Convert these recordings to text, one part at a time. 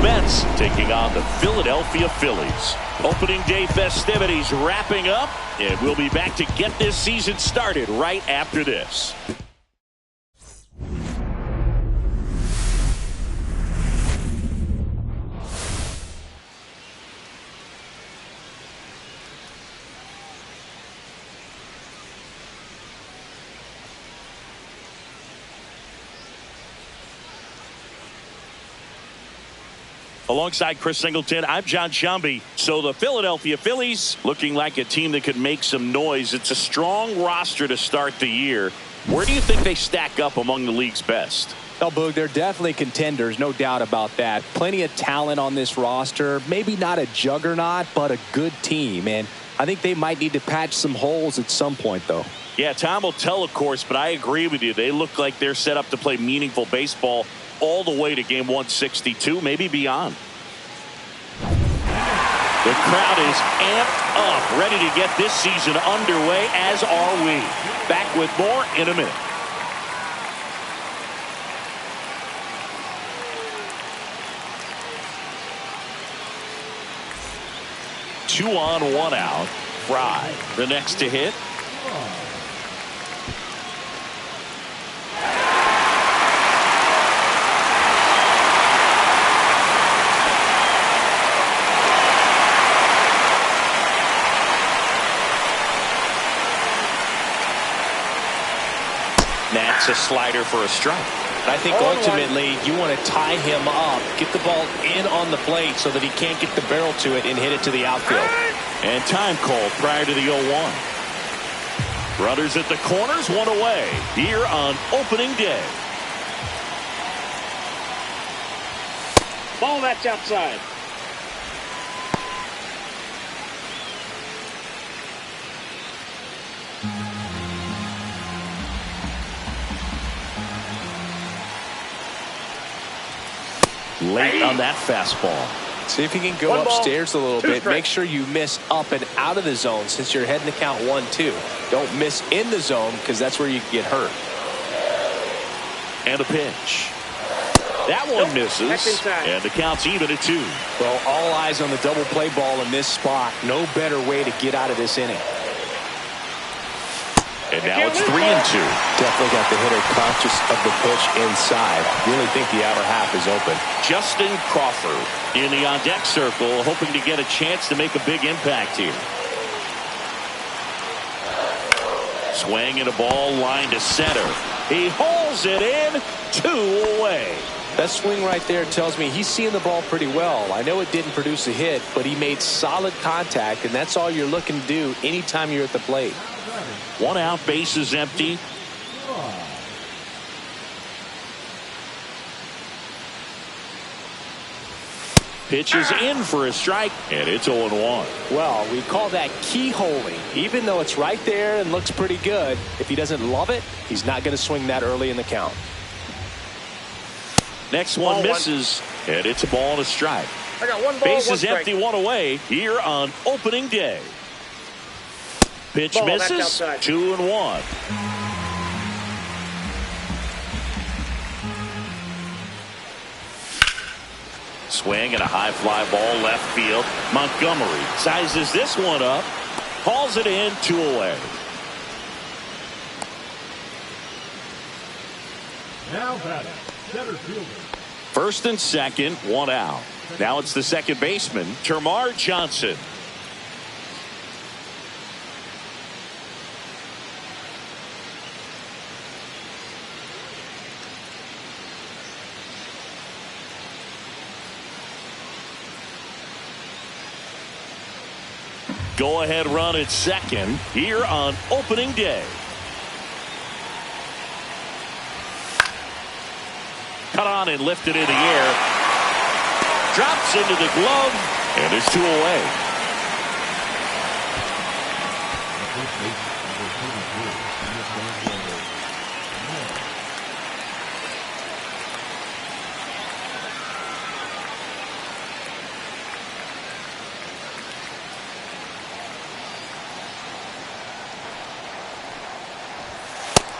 Mets taking on the Philadelphia Phillies. Opening day festivities wrapping up, and we'll be back to get this season started right after this. Alongside Chris Singleton, I'm John Shambi. So the Philadelphia Phillies looking like a team that could make some noise. It's a strong roster to start the year. Where do you think they stack up among the league's best? Well, Boog, they're definitely contenders, no doubt about that. Plenty of talent on this roster. Maybe not a juggernaut, but a good team. And I think they might need to patch some holes at some point, though. Yeah, time will tell, of course, but I agree with you. They look like they're set up to play meaningful baseball all the way to game 162, maybe beyond. The crowd is amped up, ready to get this season underway, as are we. Back with more in a minute. Two on, one out. Frye, the next to hit. That's a slider for a strike. I think ultimately you want to tie him up, get the ball in on the plate so that he can't get the barrel to it and hit it to the outfield. And time called prior to the 0-1. Runners at the corners, one away here on opening day. Ball, that's outside. Late on that fastball. See if you can go upstairs a little bit. Make sure you miss up and out of the zone since you're heading to count 1-2. Don't miss in the zone because that's where you can get hurt. And a pitch. That one misses. And the count's even at 2. Well, all eyes on the double play ball in this spot. No better way to get out of this inning. And now it's 3-2. Definitely got the hitter conscious of the pitch inside. Really think the outer half is open. Justin Crawford in the on-deck circle, hoping to get a chance to make a big impact here. Swing and a ball line to center. He hauls it in, 2 away. That swing right there tells me he's seeing the ball pretty well. I know it didn't produce a hit, but he made solid contact, and that's all you're looking to do anytime you're at the plate. 1 out, bases empty. Pitches in for a strike, and it's 0-1. Well, we call that keyholing. Even though it's right there and looks pretty good, if he doesn't love it, he's not going to swing that early in the count. Next one misses, and it's a ball and a strike. I got 1 ball, Bases 1 empty, 1 away here on opening day. Pitch ball, misses, 2-1. Swing and a high fly ball left field. Montgomery sizes this one up, hauls it in, 2 away. Now batting, center fielder. First and second, 1 out. Now it's the second baseman, Termarr Johnson. Go ahead run at second here on opening day. Cut on and lifted in the air. Drops into the glove, and it's 2 away.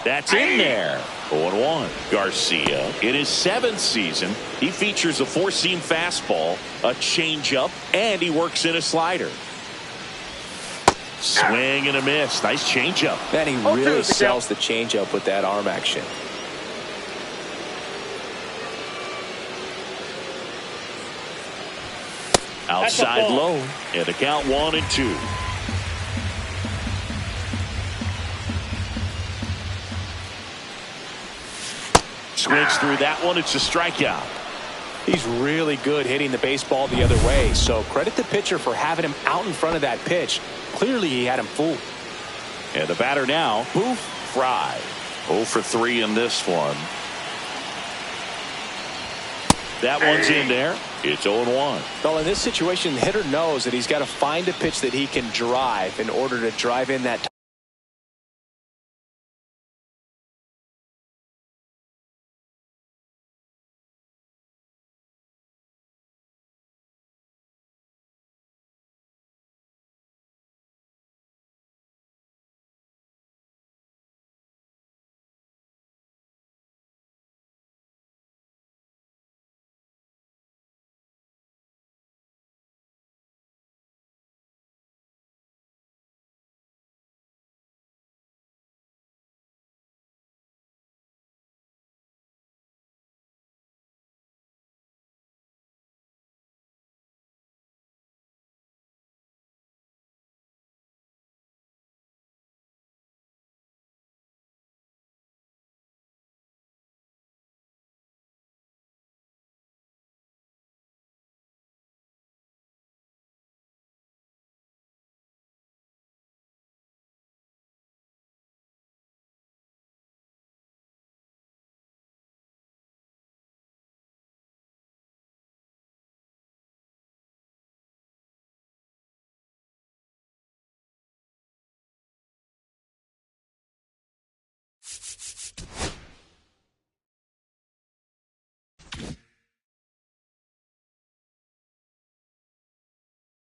That's in there. 0-1. Garcia, in his 7th season, he features a 4-seam fastball, a changeup, and he works in a slider. Swing and a miss. Nice changeup. Man, he really sells the changeup with that arm action. Outside low, and the count 1-2. Swings through that one. It's a strikeout. He's really good hitting the baseball the other way, so credit the pitcher for having him out in front of that pitch. Clearly he had him fooled. And the batter now, Boof, Frye. 0 for 3 in this one. That one's in there. It's 0-1. Well, in this situation, the hitter knows that he's got to find a pitch that he can drive in order to drive in that.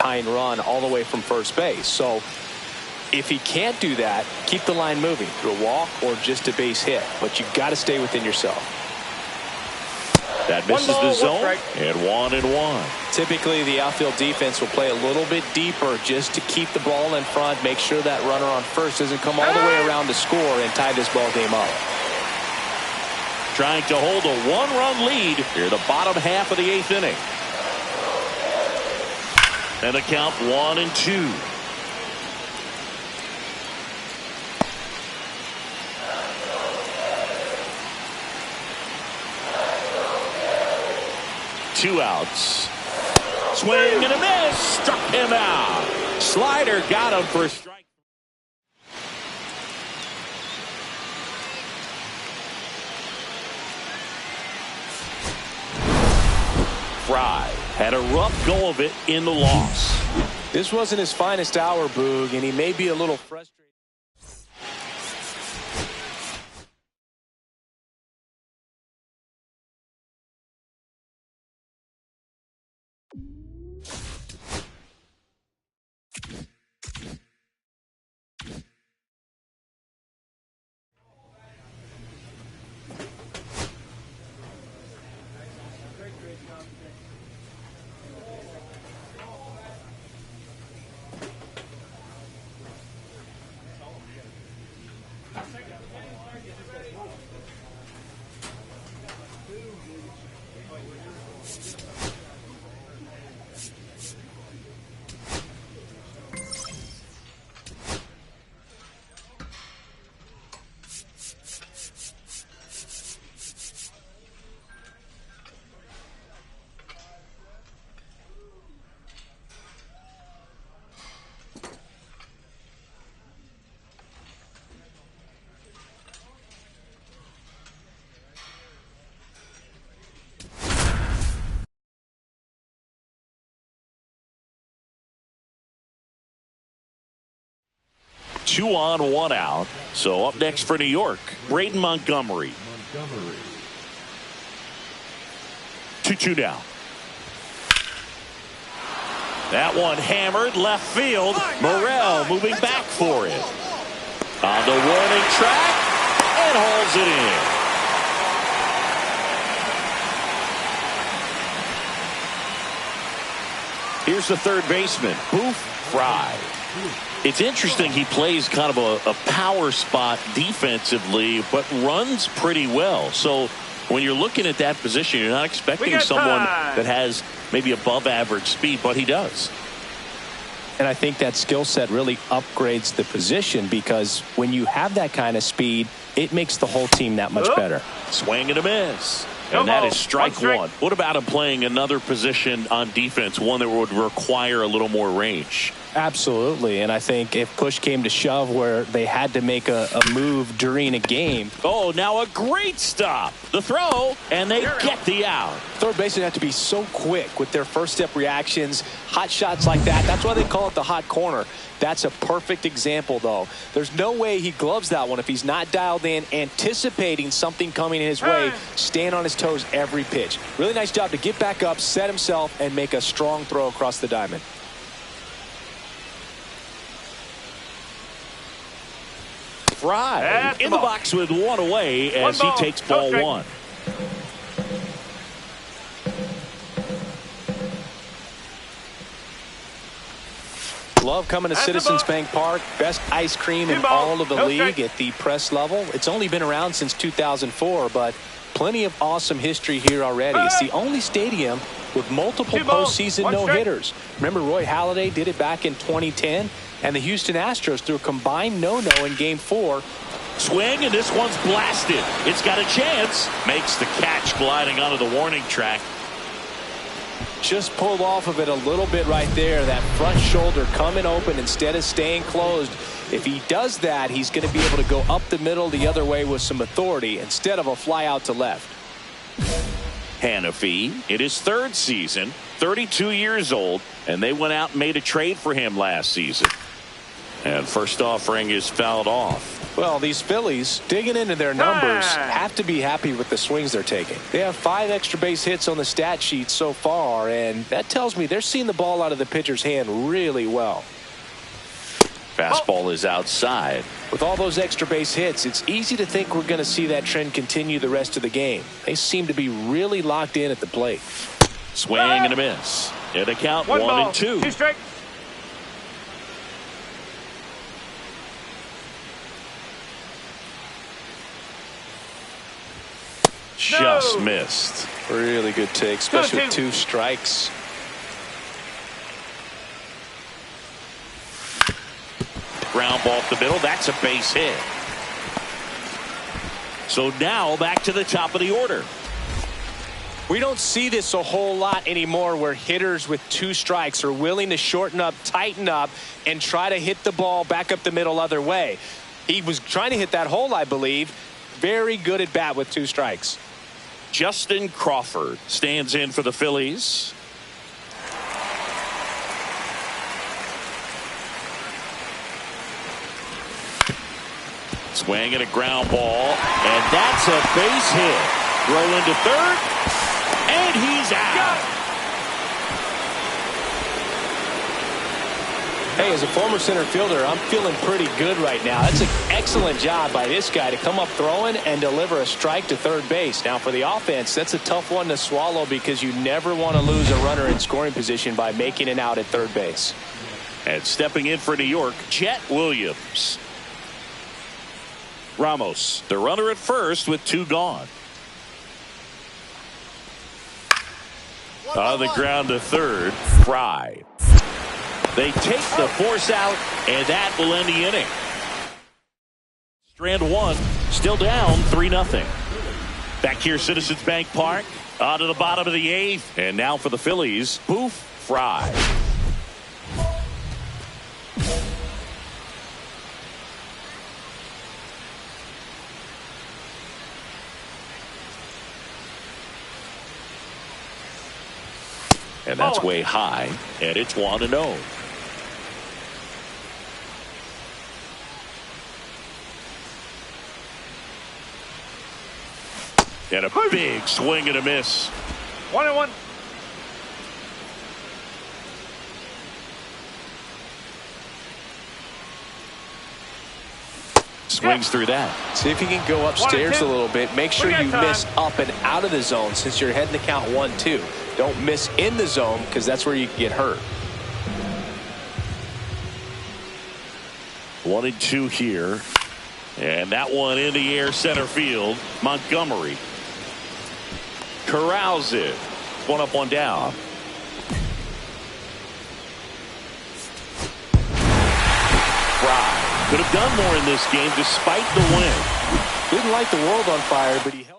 Run all the way from first base. So if he can't do that, keep the line moving through a walk or just a base hit, but you got to stay within yourself. That misses the zone, and 1-1. Typically the outfield defense will play a little bit deeper just to keep the ball in front, make sure that runner on first doesn't come all the way around to score and tie this ball game up. Trying to hold a 1-run lead here the bottom half of the 8th inning. And the count 1-2. 2 outs. Swing and a miss. Struck him out. Slider got him for a strike. Frye had a rough go of it in the loss. This wasn't his finest hour, Boog, and he may be a little frustrated. 2 on, 1 out. So up next for New York, Braden Montgomery. 2-2 now. That one hammered left field. Morel moving back for it. On the warning track and hauls it in. Here's the third baseman, Boof, Frye. It's interesting, he plays kind of a power spot defensively, but runs pretty well. So when you're looking at that position, you're not expecting someone that has maybe above average speed, but he does. And I think that skill set really upgrades the position, because when you have that kind of speed, it makes the whole team that much better. Swing and a miss. And that is strike one. What about him playing another position on defense, one that would require a little more range? Absolutely. And I think if push came to shove where they had to make a move during a game. Oh, now a great stop. The throw, and they get the out. Third basemen have to be so quick with their first step reactions. Hot shots like that. That's why they call it the hot corner. That's a perfect example, though. There's no way he gloves that one if he's not dialed in, anticipating something coming his way, stand on his toes every pitch. Really nice job to get back up, set himself, and make a strong throw across the diamond. Frye in the box with one away as he takes ball one. Love coming to Citizens Bank Park. Best ice cream in all of the league at the press level. It's only been around since 2004, but plenty of awesome history here already. It's the only stadium with multiple postseason no-hitters. Remember, Roy Halladay did it back in 2010, and the Houston Astros threw a combined no-no in Game 4. Swing, and this one's blasted. It's got a chance. Makes the catch gliding onto the warning track. Just pulled off of it a little bit right there. That front shoulder coming open instead of staying closed. If he does that, he's going to be able to go up the middle the other way with some authority instead of a fly out to left. Hannafy in his third season, 32 years old, and they went out and made a trade for him last season. And first offering is fouled off. Well, these Phillies, digging into their numbers, have to be happy with the swings they're taking. They have 5 extra base hits on the stat sheet so far, and that tells me they're seeing the ball out of the pitcher's hand really well. Fastball is outside. With all those extra base hits, it's easy to think we're going to see that trend continue the rest of the game. They seem to be really locked in at the plate. Swing and a miss. And a count 1-2. 2 strikes. Just missed. Really good take, especially with 2 strikes. Ground ball up the middle. That's a base hit. So now back to the top of the order. We don't see this a whole lot anymore where hitters with 2 strikes are willing to shorten up, tighten up, and try to hit the ball back up the middle other way. He was trying to hit that hole, I believe. Very good at bat with 2 strikes. Justin Crawford stands in for the Phillies. Swing and a ground ball, and that's a base hit. Throw into third, and he's out. Hey, as a former center fielder, I'm feeling pretty good right now. That's an excellent job by this guy to come up throwing and deliver a strike to third base. Now, for the offense, that's a tough one to swallow because you never want to lose a runner in scoring position by making an out at third base. And stepping in for New York, Jet Williams. Ramos, the runner at first with 2 gone. On the ground to third, Frye. They take the force out, and that will end the inning. Strand 1, still down 3-0. Back here, Citizens Bank Park, on to the bottom of the 8th. And now for the Phillies, Boof, Frye. And that's way high, and it's 1-0. And a big swing and a miss. 1-1. Swings through that. See if you can go upstairs a little bit. Make sure you miss up and out of the zone since you're heading to count 1-2. Don't miss in the zone because that's where you can get hurt. 1-2 here. And that one in the air center field. Montgomery corrals it. 1 up, 1 down. Frye could have done more in this game despite the win. Didn't light the world on fire, but he held